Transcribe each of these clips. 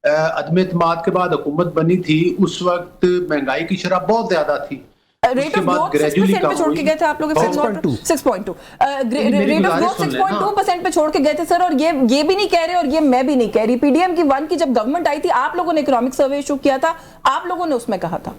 عدم اعتماد کے بعد حکومت بنی تھی اس وقت مہنگائی کی شرح بہت زیادہ تھی. ریٹ آف گروتھ 6% پہ چھوڑ کے گئے تھے آپ لوگ 6.2 ریٹ آف گروتھ 6.2% پہ چھوڑ کے گئے تھے سر. اور یہ بھی نہیں کہہ رہے اور یہ میں بھی نہیں کہہ رہی, پی ڈی ایم کی 1 کی جب گورنمنٹ آئی تھی آپ لوگوں نے اکنامک سروے ایشو کیا تھا, آپ لوگوں نے اس میں کہا تھا.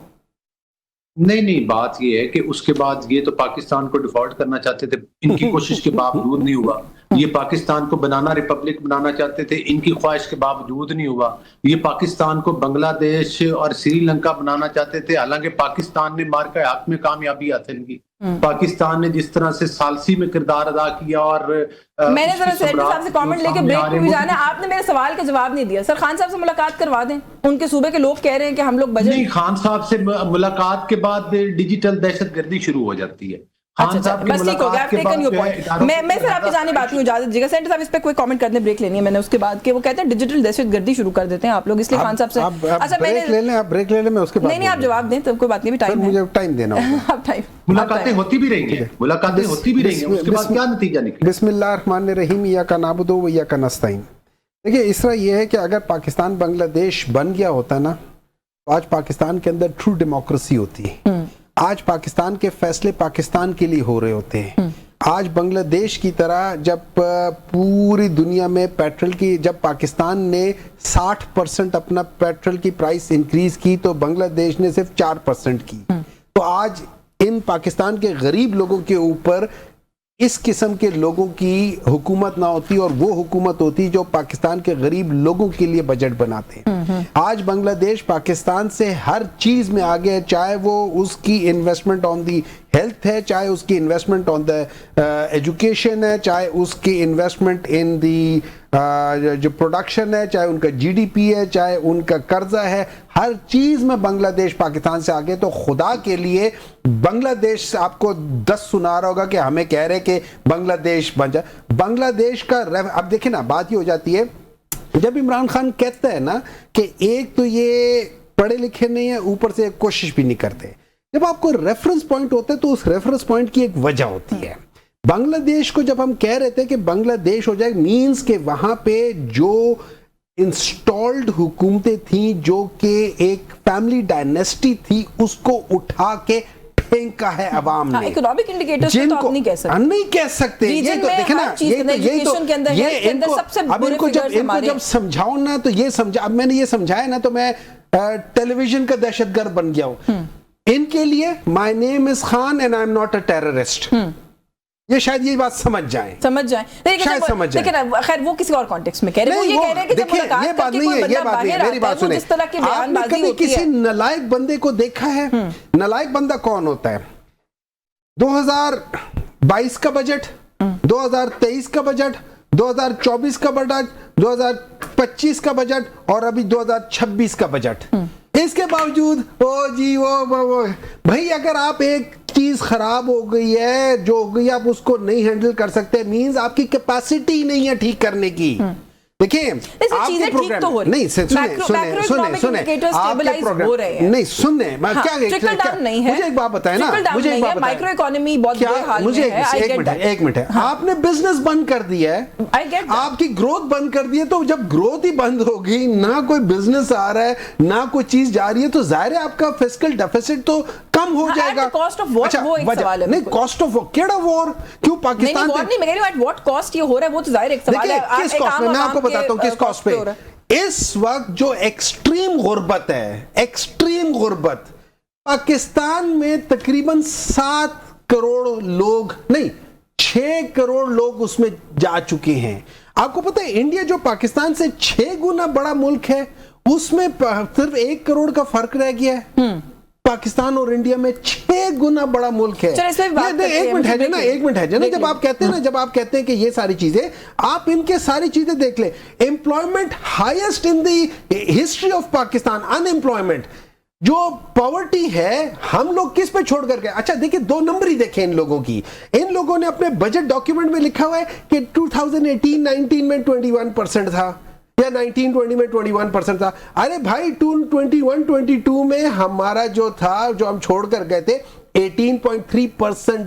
نہیں بات یہ ہے کہ اس کے بعد یہ تو پاکستان کو ڈیفالٹ کرنا چاہتے تھے, ان کی کوشش کے باوجود نہیں ہوا. یہ پاکستان کو بنانا ریپبلک بنانا چاہتے تھے, ان کی خواہش کے باوجود نہیں ہوا. یہ پاکستان کو بنگلہ دیش اور سری لنکا بنانا چاہتے تھے, حالانکہ پاکستان نے مارکہ حق میں کامیابی حاصل کی. پاکستان نے جس طرح سے ثالثی میں کردار ادا کیا. اور میں نے ذرا سیٹی صاحب سے کامنٹ لے کے بریک پہ بھی جانا ہے, آپ نے میرے سوال کا جواب نہیں دیا. سر خان صاحب سے ملاقات کروا دیں, ان کے صوبے کے لوگ کہہ رہے ہیں کہ ہم لوگ بجٹ. نہیں, خان صاحب سے ملاقات کے بعد ڈیجیٹل دہشت گردی شروع ہو جاتی ہے. بس ٹھیک ہو گیا, آپ ٹیکن یور پوائنٹ. میں سر آپ کی جانب آتی ہوں, اجازت دیجیے گا. سینٹر صاحب اس پہ کوئی کامنٹ کرنے بریک لینی ہے میں نے اس کے بعد, کہ وہ کہتے ہیں ڈیجیٹل دہشت گردی شروع کر دیتے ہیں آپ لوگ, اس لیے خان صاحب سے. اچھا بریک لے لیں, آپ بریک لے لیں, میں اس کے بعد نہیں آپ جواب دیں, تو کوئی بات نہیں, بھی ٹائم ہے, مجھے ٹائم دینا ہوگا. آپ ٹائم, ملاقاتیں ہوتی بھی رہیں گی, ملاقاتیں ہوتی بھی رہیں گی, اس کے بعد کیا نتیجہ نکلے. بسم اللہ الرحمن الرحیم, ایاک نعبد و ایاک نستعین. دیکھیں اس طرح یہ ہے کہ اگر پاکستان بنگلہ دیش بن گیا ہوتا نا, تو آج پاکستان کے اندر ٹرو ڈیموکریسی ہوتی ہے. آج پاکستان کے فیصلے پاکستان کے لیے ہو رہے ہوتے ہیں. آج بنگلہ دیش کی طرح جب پوری دنیا میں پیٹرول کی, جب پاکستان نے 60% اپنا پیٹرول کی پرائس انکریز کی, تو بنگلہ دیش نے صرف 4% کی. تو آج ان پاکستان کے غریب لوگوں کے اوپر اس قسم کے لوگوں کی حکومت نہ ہوتی, اور وہ حکومت ہوتی جو پاکستان کے غریب لوگوں کے لیے بجٹ بناتے ہیں. آج بنگلہ دیش پاکستان سے ہر چیز میں آگے ہے, چاہے وہ اس کی انویسٹمنٹ آن دی ہیلتھ ہے, چاہے اس کی انویسٹمنٹ آن دا ایجوکیشن ہے, چاہے اس کی انویسٹمنٹ ان دی جو پروڈکشن ہے, چاہے ان کا جی ڈی پی ہے, چاہے ان کا قرضہ ہے, ہر چیز میں بنگلہ دیش پاکستان سے آگے. تو خدا کے لیے بنگلہ دیش آپ کو 10 سنا رہا ہوگا کہ ہمیں کہہ رہے کہ بنگلہ دیش بن جائے. بنگلہ دیش کا اب دیکھیں نا, بات یہ ہو جاتی ہے جب عمران خان کہتا ہے نا کہ ایک تو یہ پڑھے لکھے نہیں ہیں, اوپر سے کوشش بھی نہیں کرتے. جب آپ کو ریفرنس پوائنٹ ہوتا ہے تو اس ریفرنس پوائنٹ کی ایک وجہ ہوتی ہے. بنگلہ دیش کو جب ہم کہہ رہے تھے کہ بنگلہ دیش ہو جائے, مینز کہ وہاں پہ جو انسٹالڈ حکومتیں تھیں, جو کہ ایک فیملی ڈائنیسٹی تھی, اس کو اٹھا کے پھینکا ہے عوام نے. اکنامک انڈیکیٹرز تو آپ نہیں کہہ سکتے, نہیں کہہ سکتے. یہ تو دیکھیں نا, یہ اب ان کو جب سمجھاؤ نا تو یہ سمجھا, اب میں نے یہ سمجھایا نا تو میں ٹیلی ویژن کا دہشت گرد بن گیا ہوں. ان کے لیے my name is Khan and I'm not a terrorist. یہ شاید یہ بات سمجھ جائیں. شاید سمجھ جائیں. لیکن خیر وہ کسی اور کانٹیکسٹ میں کہہ رہے ہیں. وہ یہ کہہ رہے ہیں کہ جب ملاقات کر کے کوئی بندہ باہر آتا ہے وہ جس طرح کی بیان بازی ہوتی ہے. آپ نے کبھی کسی نالائق بندے کو دیکھا ہے؟ نالائق بندہ کون ہوتا ہے؟ 2022 کا بجٹ, 2023 کا بجٹ, 2024 کا بجٹ, 2025 کا بجٹ اور ابھی 2026 کا بجٹ. اس کے باوجود بھائی اگر آپ ایک چیز خراب ہو گئی ہے, جو ہو گئی, آپ اس کو نہیں ہینڈل کر سکتے, مینز آپ کی کیپیسٹی نہیں ہے ٹھیک کرنے کی. دیکھیں آپ کے پروگرام نہیں سنیں نہیں سنیں مجھے ایک بات بتائیں نا, مجھے ایک بات بتائیں, ایک منٹ ہے, آپ نے بزنس بند کر دیا ہے, آپ کی گروتھ بند کر دی ہے, تو جب گروتھ ہی بند ہوگی, نہ کوئی بزنس آ رہا ہے, نہ کوئی چیز جا رہی ہے, تو ظاہر ہے آپ کا فسکل ڈیفیسٹ تو کم ہو جائے گا. نہیں کاسٹ آف وار کیڑا وار, کیوں پاکستان واٹ کاسٹ یہ ہو رہا ہے وہ تو ظاہر ایک سوال ہے. کس کاسٹ میں, میں آپ کو بتاتا ہوں کس کاسٹ پہ. اس وقت جو ایکسٹریم غربت ہے, ایکسٹریم غربت, پاکستان میں تقریباً 7 کروڑ لوگ نہیں 6 کروڑ لوگ اس میں جا چکے ہیں. آپ کو پتہ ہے انڈیا جو پاکستان سے 6 گنا بڑا ملک ہے, اس میں صرف 1 کروڑ کا فرق رہ گیا ہے. پاکستان اور انڈیا میں 6 گنا بڑا ملک ہے. ایک منٹ ہے نا, جب آپ کہتے ہیں کہ یہ ساری چیزیں, آپ ان کے ساری چیزیں دیکھ لیں. Employment highest in the history of Pakistan, in employment, جو پاورٹی ہے, ہم لوگ کس پہ چھوڑ کر گئے. اچھا دیکھیں 2 نمبر ہی دیکھیں ان لوگوں کی. ان لوگوں نے اپنے بجٹ ڈاکیومنٹ میں لکھا ہوا ہے کہ 2018-19 میں 21% تھا, یا 19-20 میں 21% تھا. ارے بھائی 21-22 میں ہمارا جو تھا, جو ہم چھوڑ کر گئے تھے, 18.3%